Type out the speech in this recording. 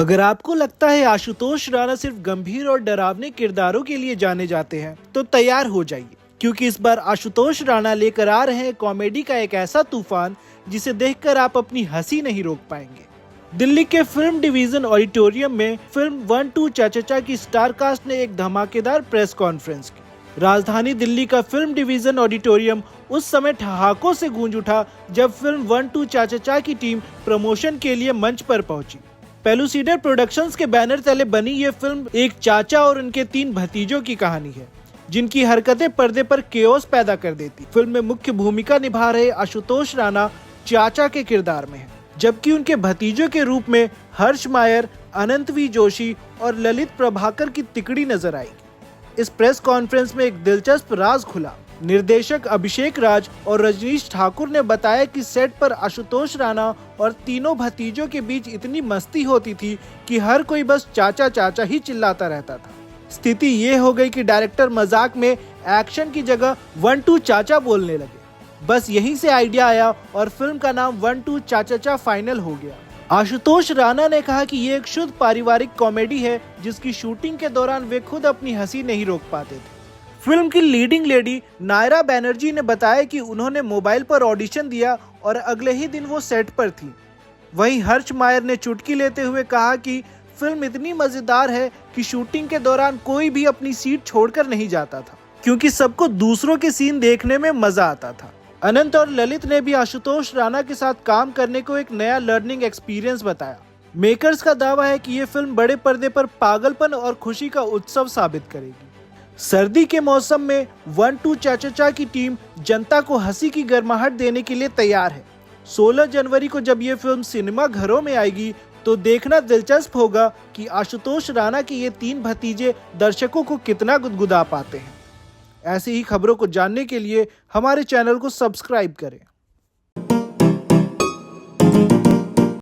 अगर आपको लगता है आशुतोष राणा सिर्फ गंभीर और डरावने किरदारों के लिए जाने जाते हैं तो तैयार हो जाइए, क्योंकि इस बार आशुतोष राणा लेकर आ रहे हैं कॉमेडी का एक ऐसा तूफान जिसे देखकर आप अपनी हंसी नहीं रोक पाएंगे। दिल्ली के फिल्म डिवीजन ऑडिटोरियम में फिल्म 1-2 चाचा की स्टार कास्ट ने एक धमाकेदार प्रेस कॉन्फ्रेंस की। राजधानी दिल्ली का फिल्म डिवीजन ऑडिटोरियम उस समय ठहाकों से गूंज उठा जब फिल्म 1-2 चाचा की टीम प्रमोशन के लिए मंच पर पहुंची। पेलुसीडर प्रोडक्शंस के बैनर तले बनी ये फिल्म एक चाचा और उनके 3 भतीजों की कहानी है, जिनकी हरकतें पर्दे पर केओस पैदा कर देती। फिल्म में मुख्य भूमिका निभा रहे आशुतोष राणा चाचा के किरदार में है, जबकि उनके भतीजों के रूप में हर्ष मायर, अनंत वी जोशी और ललित प्रभाकर की तिकड़ी नजर आएगी। इस प्रेस कॉन्फ्रेंस में एक दिलचस्प राज खुला। निर्देशक अभिषेक राज और रजनीश ठाकुर ने बताया कि सेट पर आशुतोष राणा और तीनों भतीजों के बीच इतनी मस्ती होती थी कि हर कोई बस चाचा चाचा ही चिल्लाता रहता था। स्थिति ये हो गई कि डायरेक्टर मजाक में एक्शन की जगह 1-2 चाचा बोलने लगे। बस यहीं से आइडिया आया और फिल्म का नाम 1-2 चाचा फाइनल हो गया। आशुतोष राणा ने कहा कि ये एक शुद्ध पारिवारिक कॉमेडी है जिसकी शूटिंग के दौरान वे खुद अपनी हंसी नहीं रोक पाते थे। फिल्म की लीडिंग लेडी नायरा बैनर्जी ने बताया कि उन्होंने मोबाइल पर ऑडिशन दिया और अगले ही दिन वो सेट पर थी। वहीं हर्ष मायर ने चुटकी लेते हुए कहा कि फिल्म इतनी मजेदार है कि शूटिंग के दौरान कोई भी अपनी सीट छोड़कर नहीं जाता था, क्योंकि सबको दूसरों के सीन देखने में मजा आता था। अनंत और ललित ने भी आशुतोष राणा के साथ काम करने को एक नया लर्निंग एक्सपीरियंस बताया। मेकर्स का दावा है कि ये फिल्म बड़े पर्दे पर पागलपन और खुशी का उत्सव साबित करेगी। सर्दी के मौसम में 1-2 चाचा की टीम जनता को हंसी की गर्माहट देने के लिए तैयार है। 16 जनवरी को जब ये फिल्म सिनेमा घरों में आएगी तो देखना दिलचस्प होगा कि आशुतोष राणा के ये 3 भतीजे दर्शकों को कितना गुदगुदा पाते हैं। ऐसी ही खबरों को जानने के लिए हमारे चैनल को सब्सक्राइब करें।